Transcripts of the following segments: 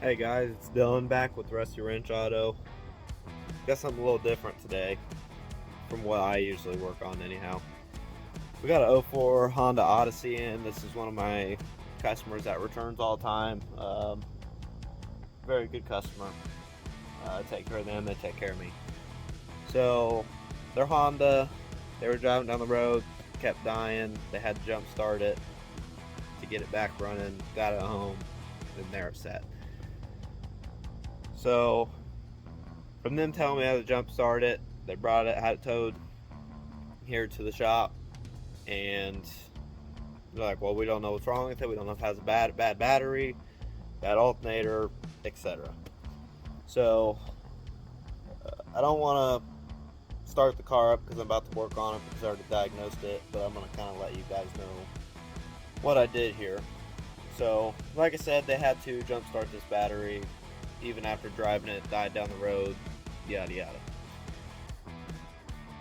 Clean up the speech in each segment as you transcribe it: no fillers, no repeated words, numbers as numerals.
Hey guys, it's Dylan back with Rusty Wrench Auto. Got something a little different today from what I usually work on anyhow. We got an '04 Honda Odyssey in. This is one of my customers that returns all the time. Very good customer. I take care of them, they take care of me. So, their Honda, they were driving down the road, kept dying. They had to jump start it to get it back running, got it home, and they're upset. So, from them telling me how to jump start it, they brought it, had it towed here to the shop, and they're like, well, we don't know what's wrong with it. We don't know if it has a bad battery, bad alternator, etc. So, I don't want to start the car up because I'm about to work on it because I already diagnosed it, but I'm going to kind of let you guys know what I did here. So, like I said, they had to jump start this battery. Even after driving it, died down the road, yada yada.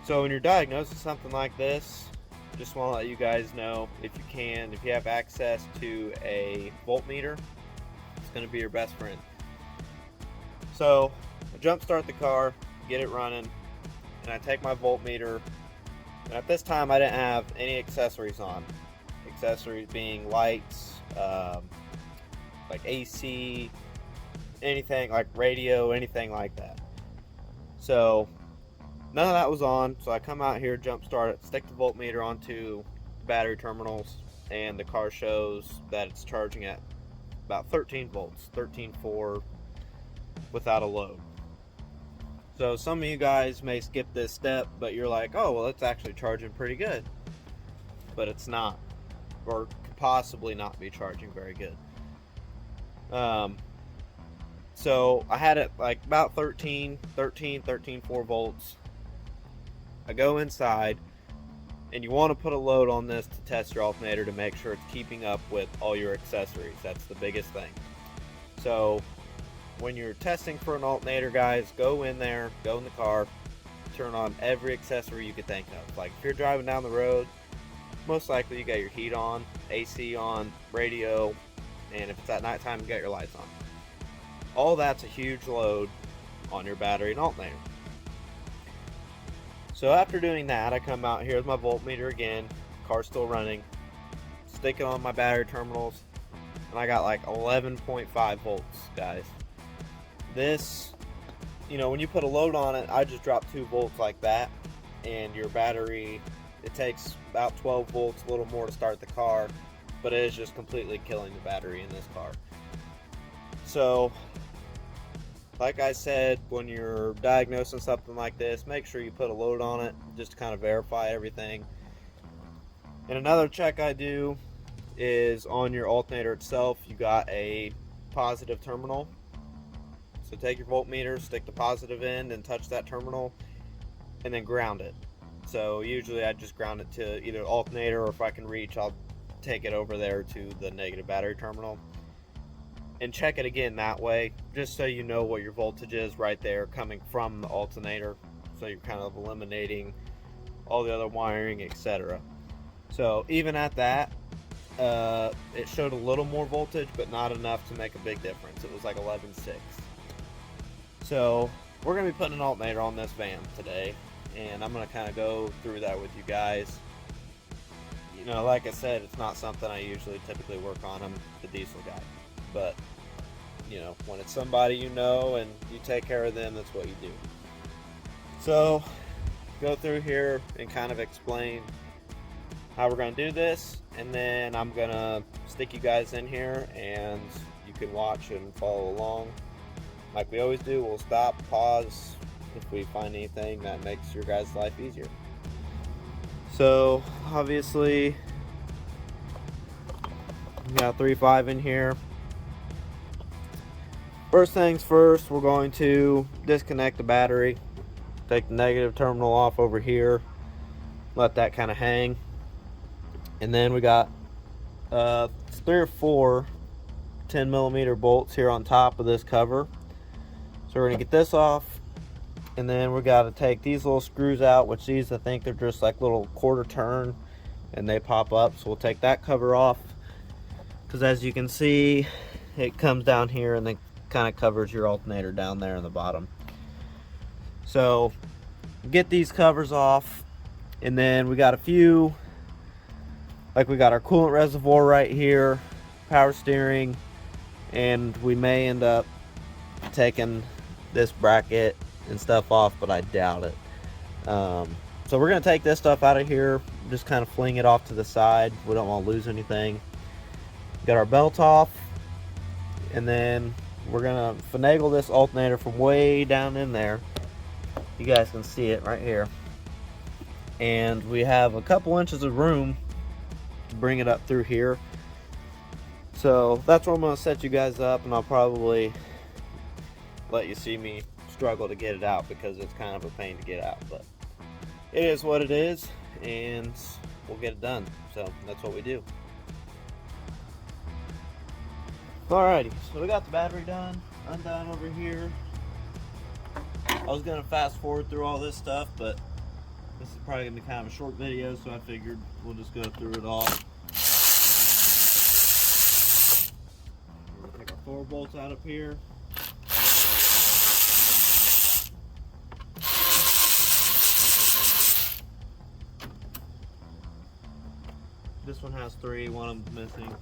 So when you're diagnosing something like this, just want to let you guys know, if you can, if you have access to a voltmeter, it's going to be your best friend. So I jump start the car, get it running, and I take my voltmeter, and at this time I didn't have any accessories on. Accessories being lights, like AC, anything like radio, anything like that. So none of that was on. So I come out here, jump start it, stick the voltmeter onto the battery terminals, and the car shows that it's charging at about 13 volts, 13.4 without a load. So some of you guys may skip this step, but you're like, oh, well, it's actually charging pretty good. But it's not, or could possibly not be charging very good. So I had it like about 13.4 volts. I go inside, and you want to put a load on this to test your alternator to make sure it's keeping up with all your accessories. That's the biggest thing. So when you're testing for an alternator, guys, go in there, go in the car, turn on every accessory you could think of. Like if you're driving down the road, most likely you got your heat on, AC on, radio, and if it's at nighttime, you got your lights on. All that's a huge load on your battery and alternator. So after doing that, I come out here with my voltmeter again, car's still running, stick it on my battery terminals, and I got like 11.5 volts, guys. This, when you put a load on it, I just dropped 2 volts like that, and your battery, it takes about 12 volts, a little more to start the car, but it is just completely killing the battery in this car. So, like I said, when you're diagnosing something like this, make sure you put a load on it just to kind of verify everything. And another check I do is on your alternator itself, you got a positive terminal. So take your voltmeter, stick the positive end and touch that terminal, and then ground it. So usually I just ground it to either alternator, or if I can reach, I'll take it over there to the negative battery terminal. And check it again that way, just so you know what your voltage is right there coming from the alternator, so you're kind of eliminating all the other wiring, etc. So even at that, it showed a little more voltage, but not enough to make a big difference. It was like 11.6. So we're going to be putting an alternator on this van today, and I'm going to kind of go through that with you guys. Like I said, it's not something I usually typically work on. I'm the diesel guy. But, when it's somebody and you take care of them, that's what you do. So, go through here and kind of explain how we're going to do this. And then I'm going to stick you guys in here and you can watch and follow along. Like we always do, we'll stop, pause if we find anything that makes your guys' life easier. So, obviously, we got 3.5 in here. First things first, we're going to disconnect the battery, take the negative terminal off over here, let that kind of hang, and then we got 3 or 4 10mm bolts here on top of this cover. So we're going to get this off, and then we got to take these little screws out, which these, I think they're just like little quarter turn and they pop up. So we'll take that cover off, because as you can see, it comes down here and then kind of covers your alternator down there in the bottom. So get these covers off, and then we got a few, like we got our coolant reservoir right here, power steering, and we may end up taking this bracket and stuff off, but I doubt it. So we're gonna take this stuff out of here, just kind of fling it off to the side. We don't want to lose anything. Got our belt off, and then we're gonna finagle this alternator from way down in there. You guys can see it right here, and we have a couple inches of room to bring it up through here. So that's where I'm gonna set you guys up, and I'll probably let you see me struggle to get it out because it's kind of a pain to get out, but it is what it is, and we'll get it done. So that's what we do. Alrighty, so we got the battery undone over here. I was gonna fast forward through all this stuff, but this is probably gonna be kind of a short video, so I figured we'll just go through it all. We'll take our 4 bolts out up here. This one has 3, one of them's missing.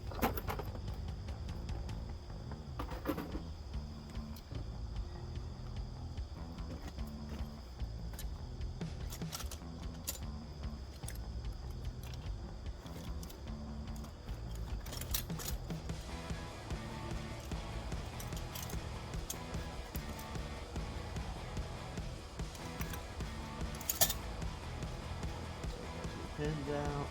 Pins out.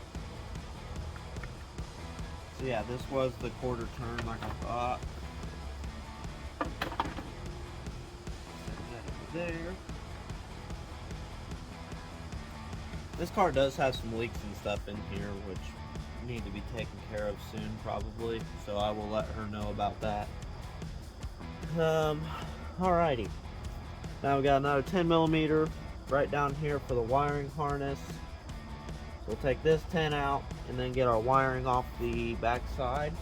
So yeah, this was the quarter turn like I thought. Set that over there. This car does have some leaks and stuff in here which need to be taken care of soon probably, so I will let her know about that. Alrighty. Now we got another 10mm right down here for the wiring harness. We'll take this 10 out and then get our wiring off the back side.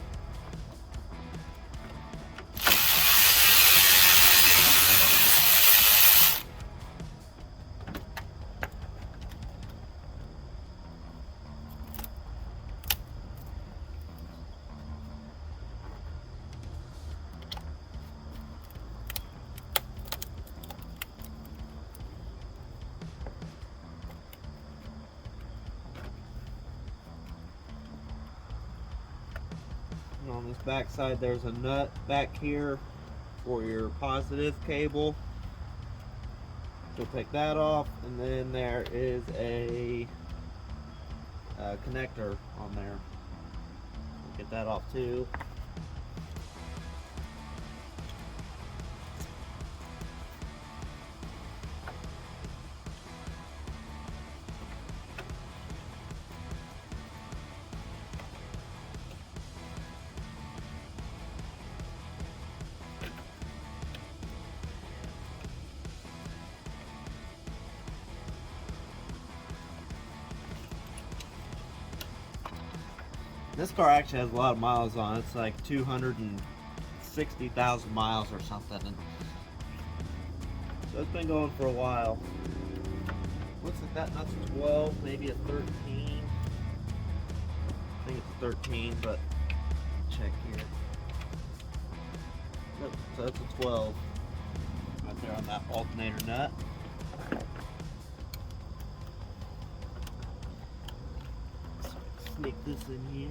On this back side there's a nut back here for your positive cable, so take that off, and then there is a connector on there. Get that off too. This car actually has a lot of miles on it. It's like 260,000 miles or something. And so it's been going for a while. Looks like that nut's 12, maybe a 13. I think it's 13, but check here. Yep, so that's a 12 right there on that alternator nut. Sneak this in here.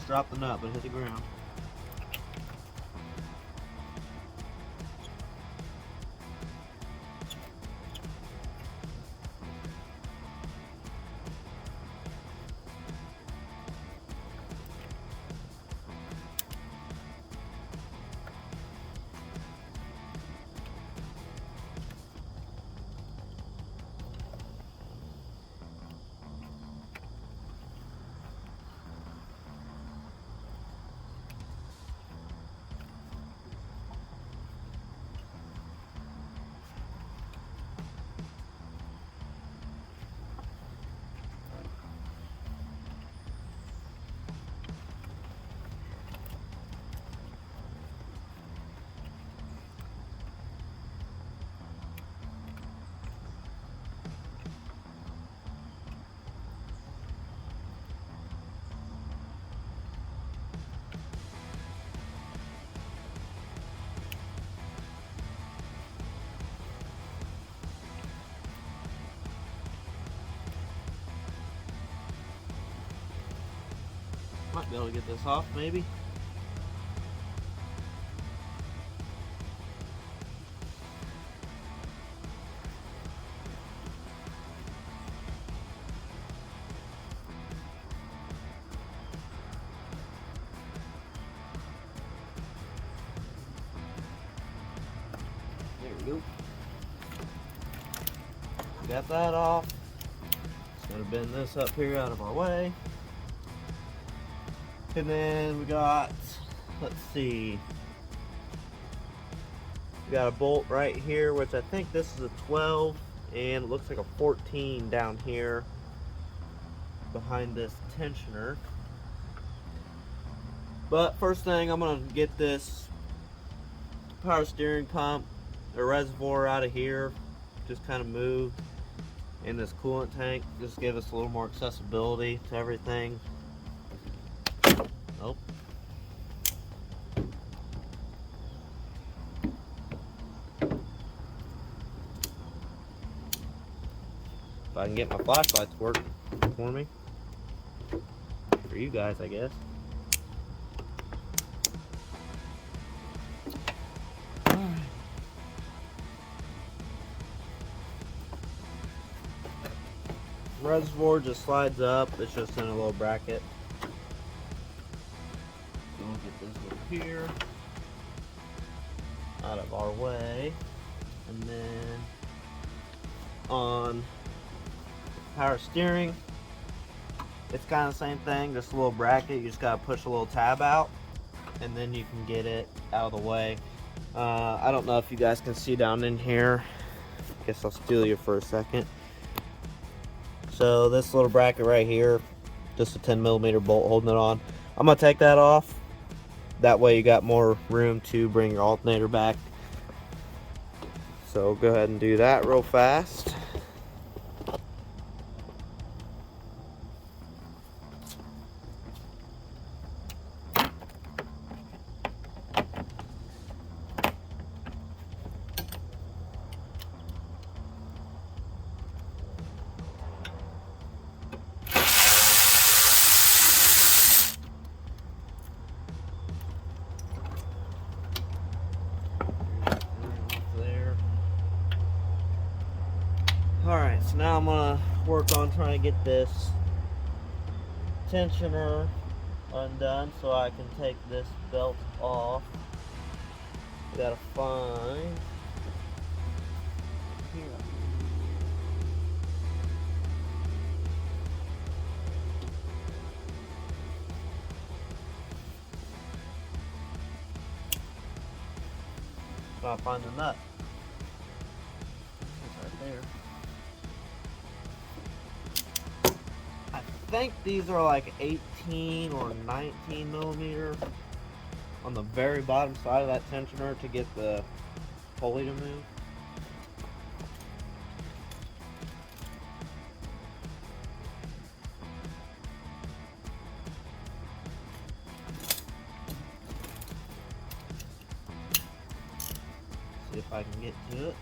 Almost dropped the nut, but hit the ground. Might be able to get this off, maybe. There we go. Got that off. Just gonna bend this up here out of our way. And then we got, let's see, we got a bolt right here, which I think this is a 12, and it looks like a 14 down here behind this tensioner. But first thing, I'm gonna get this power steering pump, the reservoir out of here, just kind of moved, in this coolant tank, just give us a little more accessibility to everything. Nope. If I can get my flashlights to work for me. For you guys, I guess. Alright. Reservoir just slides up, it's just in a little bracket. We'll get this over here, out of our way, and then on power steering, it's kind of the same thing, just a little bracket. You just gotta push a little tab out, and then you can get it out of the way. I don't know if you guys can see down in here. Guess I'll steal you for a second. So this little bracket right here, just a 10mm bolt holding it on. I'm gonna take that off. That way you got more room to bring your alternator back. So go ahead and do that real fast. Alright, so now I'm going to work on trying to get this tensioner undone so I can take this belt off. Gotta find here. Gotta find the nut. It's right there. I think these are like 18 or 19mm on the very bottom side of that tensioner to get the pulley to move. See if I can get to it.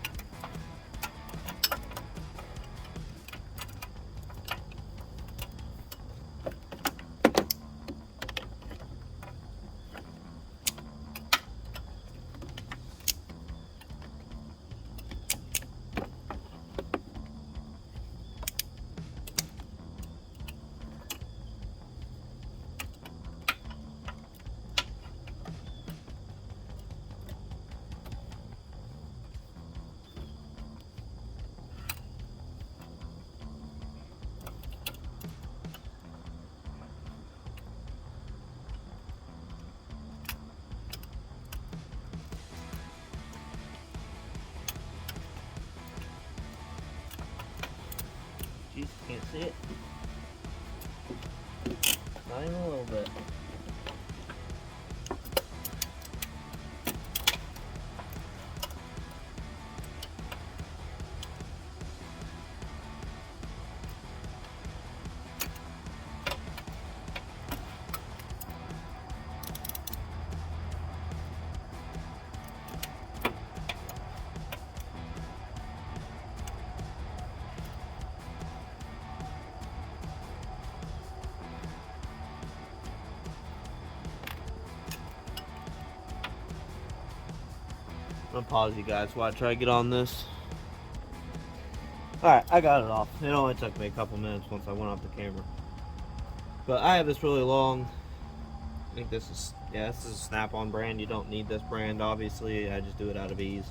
See it? Not even a little bit. I'm gonna pause you guys while I try to get on this. Alright, I got it off. It only took me a couple minutes once I went off the camera. But I have this really long, I think this is a Snap-on brand. You don't need this brand, obviously. I just do it out of ease.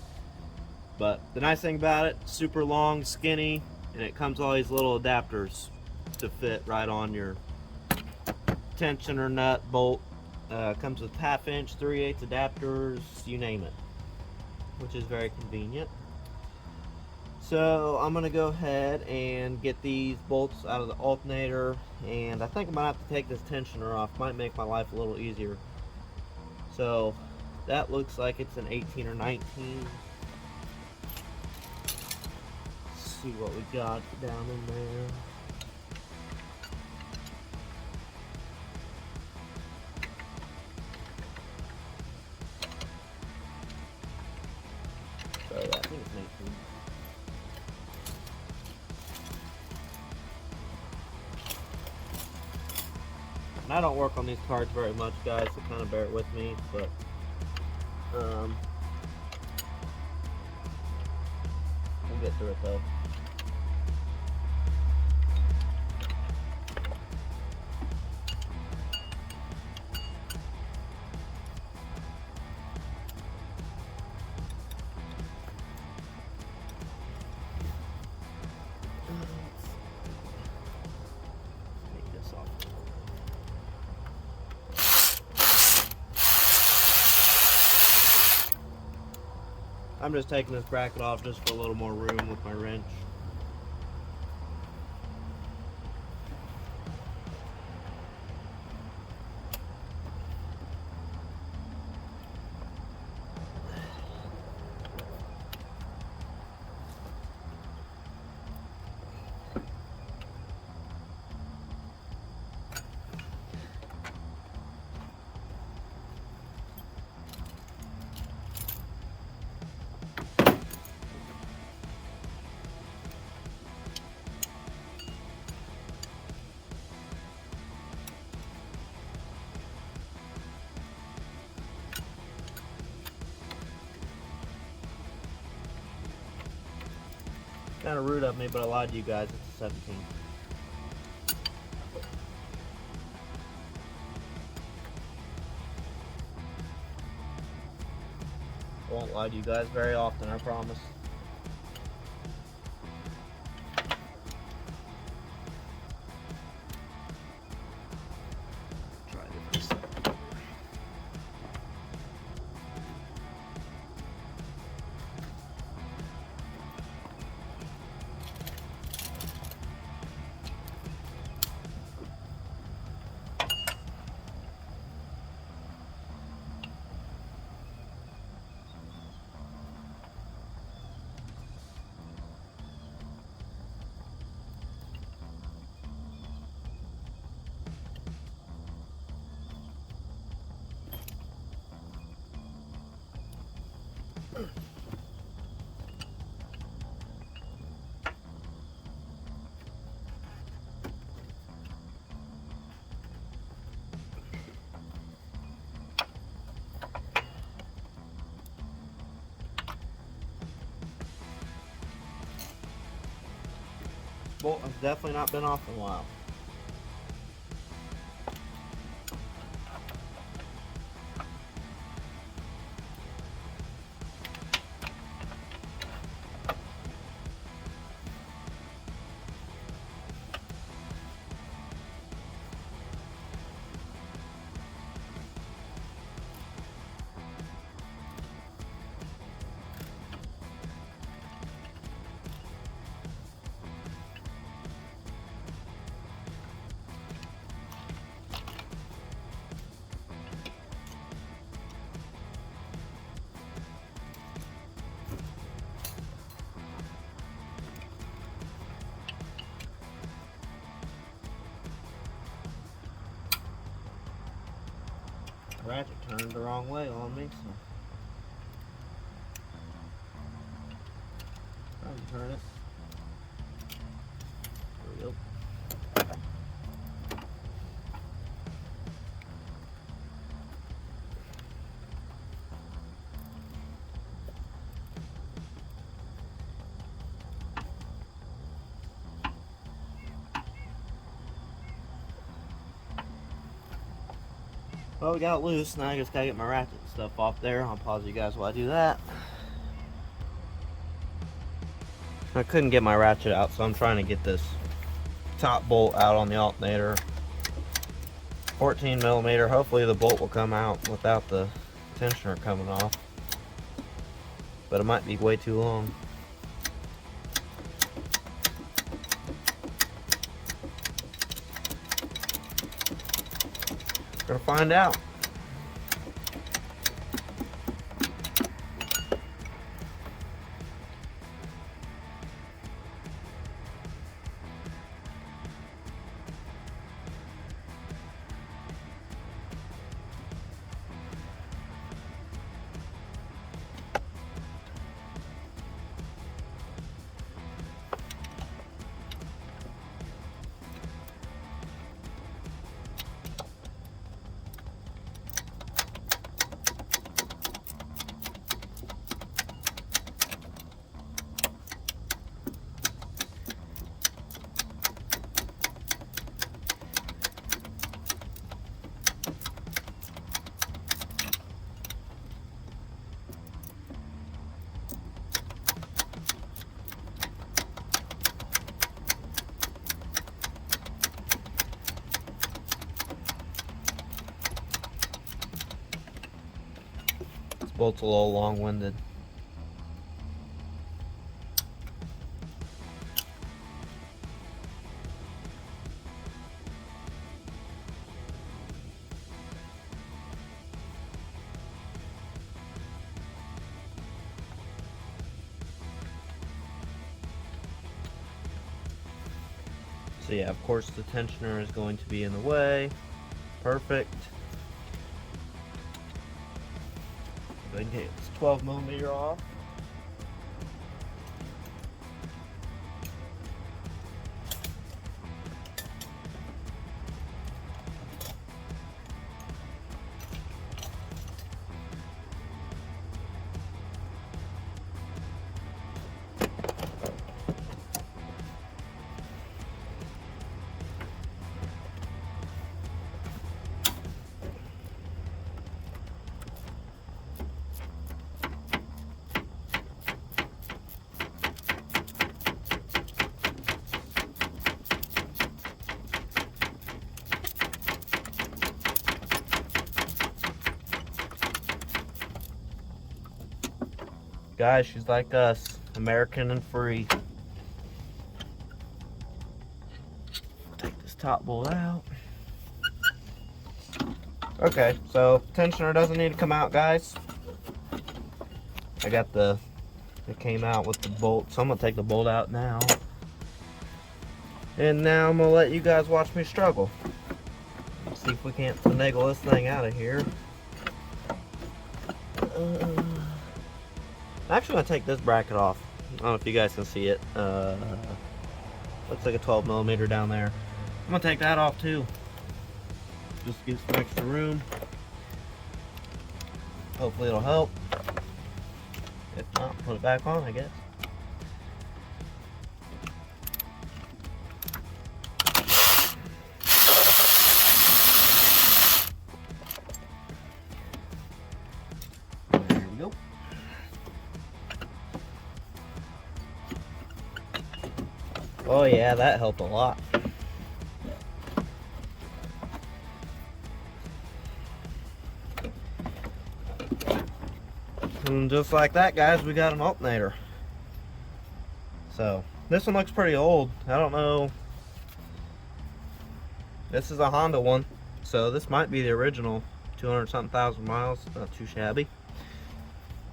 But the nice thing about it, super long, skinny, and it comes with all these little adapters to fit right on your tensioner, nut, bolt. Comes with 1/2 inch, 3/8 adapters, you name it, which is very convenient. So I'm gonna go ahead and get these bolts out of the alternator, and I think I'm gonna have to take this tensioner off. Might make my life a little easier. So that looks like it's an 18 or 19. Let's see what we got down in there. So yeah, I think it's 19. And I don't work on these cards very much, guys, so kind of bear it with me, but we'll get through it though. Take this off. I'm just taking this bracket off just for a little more room with my wrench. Kind of rude of me, but I lied to you guys. It's a 17. I won't lie to you guys very often, I promise. Try this. Bolt has definitely not been off in a while. Ratchet turned the wrong way on me, so trying to turn it. There we go. Well, we got it loose. Now I just gotta get my ratchet and stuff off there. I'll pause you guys while I do that. I couldn't get my ratchet out, so I'm trying to get this top bolt out on the alternator. 14 millimeter. Hopefully the bolt will come out without the tensioner coming off, but it might be way too long. We're gonna find out. Bolt's a little long-winded. So yeah, of course the tensioner is going to be in the way. Perfect. Go ahead and get this 12 millimeter off. Guys, she's like us, American and free. Take this top bolt out. Okay, so tensioner doesn't need to come out, guys. I got it came out with the bolt, so I'm gonna take the bolt out now. And now I'm gonna let you guys watch me struggle. Let's see if we can't finagle this thing out of here. I'm actually going to take this bracket off. I don't know if you guys can see it. Looks like a 12 millimeter down there. I'm going to take that off too. Just get some extra room. Hopefully it'll help. If not, put it back on, I guess. There we go. Oh yeah, that helped a lot. And just like that, guys, we got an alternator. So this one looks pretty old. I don't know. This is a Honda one, so this might be the original. 200-something thousand miles, not too shabby.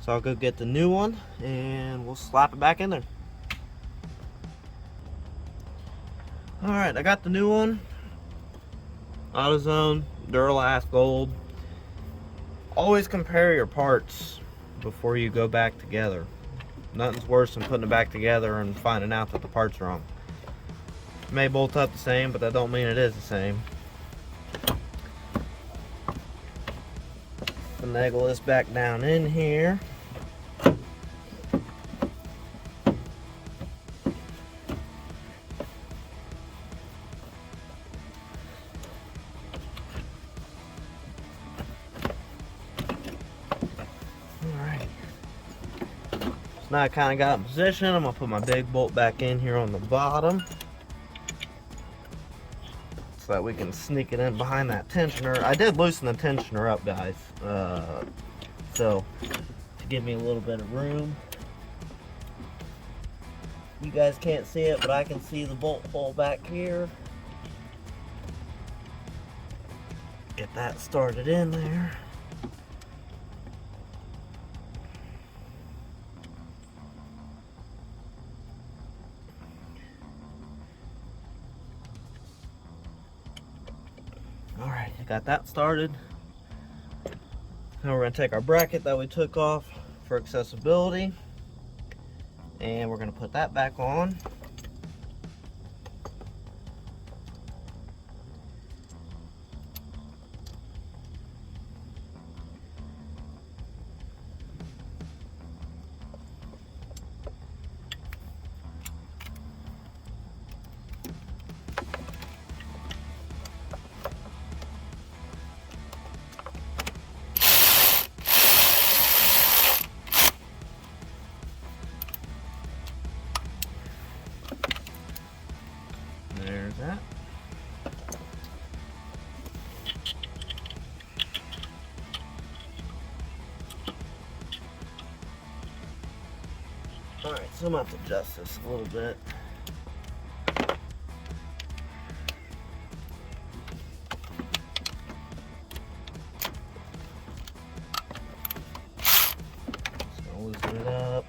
So I'll go get the new one and we'll slap it back in there. Alright, I got the new one. AutoZone, Duralast Gold. Always compare your parts before you go back together. Nothing's worse than putting it back together and finding out that the part's wrong. It may bolt up the same, but that don't mean it is the same. Finagle this back down in here. Now I kind of got in position. I'm going to put my big bolt back in here on the bottom so that we can sneak it in behind that tensioner. I did loosen the tensioner up, guys, so to give me a little bit of room. You guys can't see it, but I can see the bolt hole back here. Get that started in there. Alright, got that started. Now we're going to take our bracket that we took off for accessibility, and we're going to put that back on. There's that. Alright, so I'm going to have to adjust this a little bit. Just going to loosen it up.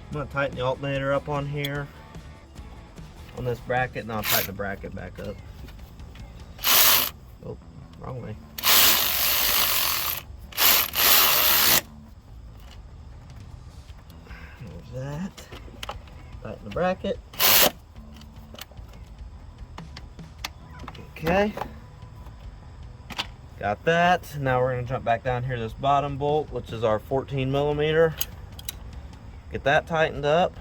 I'm going to tighten the alternator up on here, on this bracket, and I'll tighten the bracket back up. Oh, wrong way. There's that. Tighten the bracket. Okay. Got that. Now we're going to jump back down here to this bottom bolt, which is our 14 millimeter. Get that tightened up.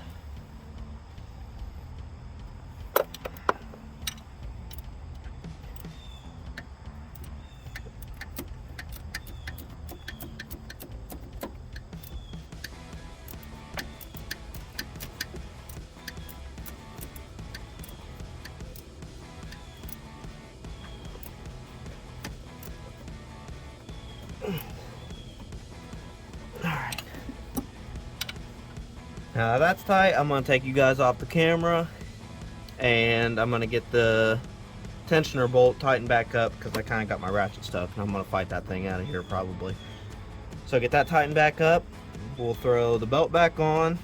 Alright. Now that's tight. I'm going to take you guys off the camera and I'm going to get the tensioner bolt tightened back up because I kind of got my ratchet stuck and I'm going to fight that thing out of here probably. So get that tightened back up. We'll throw the belt back on.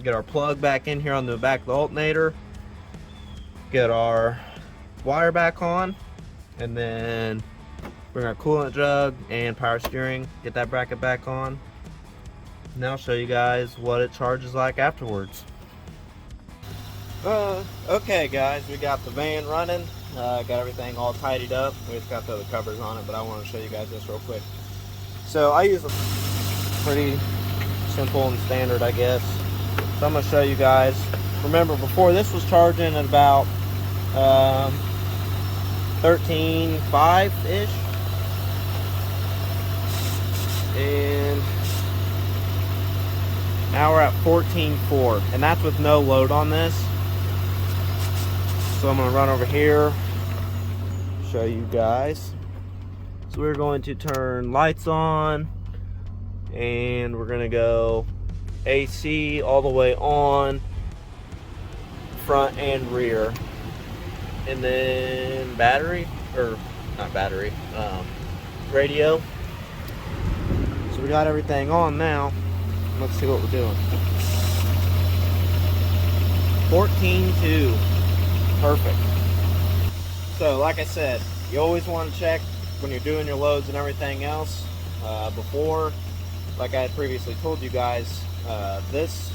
Get our plug back in here on the back of the alternator. Get our wire back on. And then bring our coolant jug and power steering. Get that bracket back on. Now I'll show you guys what it charges like afterwards. Okay guys, we got the van running. Got everything all tidied up. We just got the other covers on it, but I want to show you guys this real quick. So I use a pretty simple and standard, I guess. So I'm going to show you guys. Remember, before this was charging at about 13.5-ish. And now we're at 14.4, and that's with no load on this. So I'm going to run over here, show you guys. So we're going to turn lights on, and we're going to go AC all the way on, front and rear. And then battery, or not battery, radio. So we got everything on now. Let's see what we're doing. 14.2. Perfect. So like I said, you always want to check when you're doing your loads and everything else before. Like I had previously told you guys, this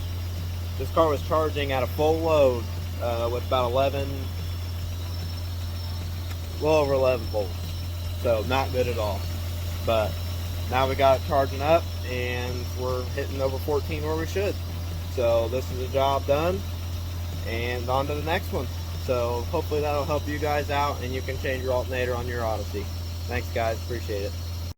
car was charging at a full load with about 11, well over 11 volts. So not good at all. But now we got it charging up and we're hitting over 14 where we should. So this is a job done, and on to the next one. So hopefully that'll help you guys out and you can change your alternator on your Odyssey. Thanks guys, appreciate it.